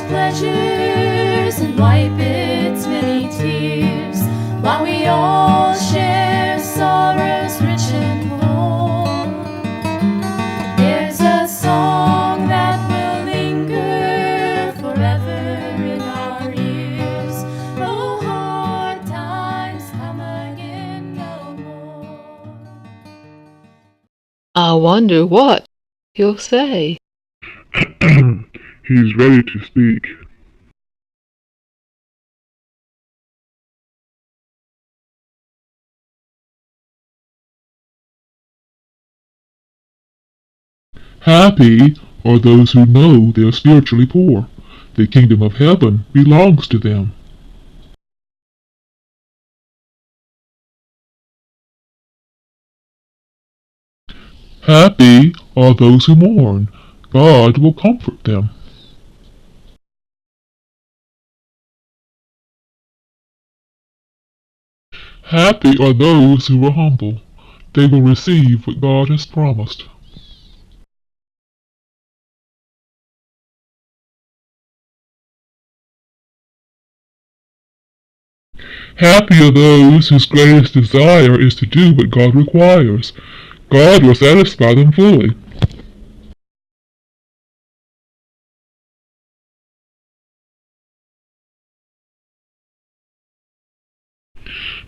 pleasures and wipe its many tears, while we all share sorrows rich and full. There's a song that will linger forever in our ears. Oh, hard times come again no more. I wonder what he'll say. He's ready to speak. Happy are those who know they are spiritually poor. The kingdom of heaven belongs to them. Happy are those who mourn. God will comfort them. Happy are those who are humble. They will receive what God has promised. Happy are those whose greatest desire is to do what God requires. God will satisfy them fully.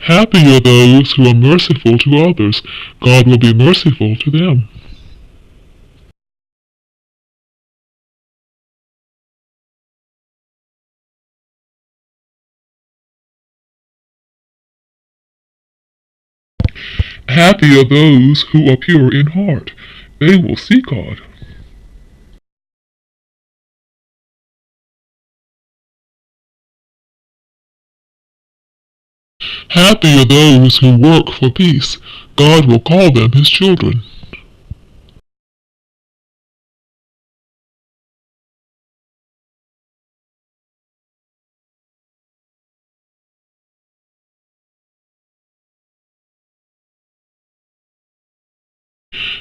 Happy are those who are merciful to others. God will be merciful to them. Happy are those who are pure in heart. They will see God. Happy are those who work for peace. God will call them his children.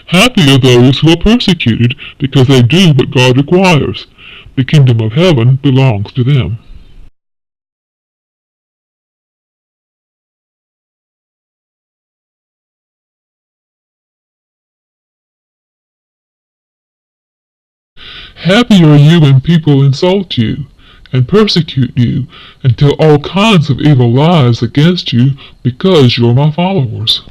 Happy are those who are persecuted because they do what God requires. The kingdom of heaven belongs to them. Happy are you when people insult you and persecute you and tell all kinds of evil lies against you because you're my followers.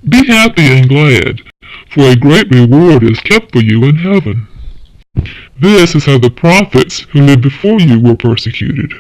Be happy and glad, for a great reward is kept for you in heaven. This is how the prophets who lived before you were persecuted.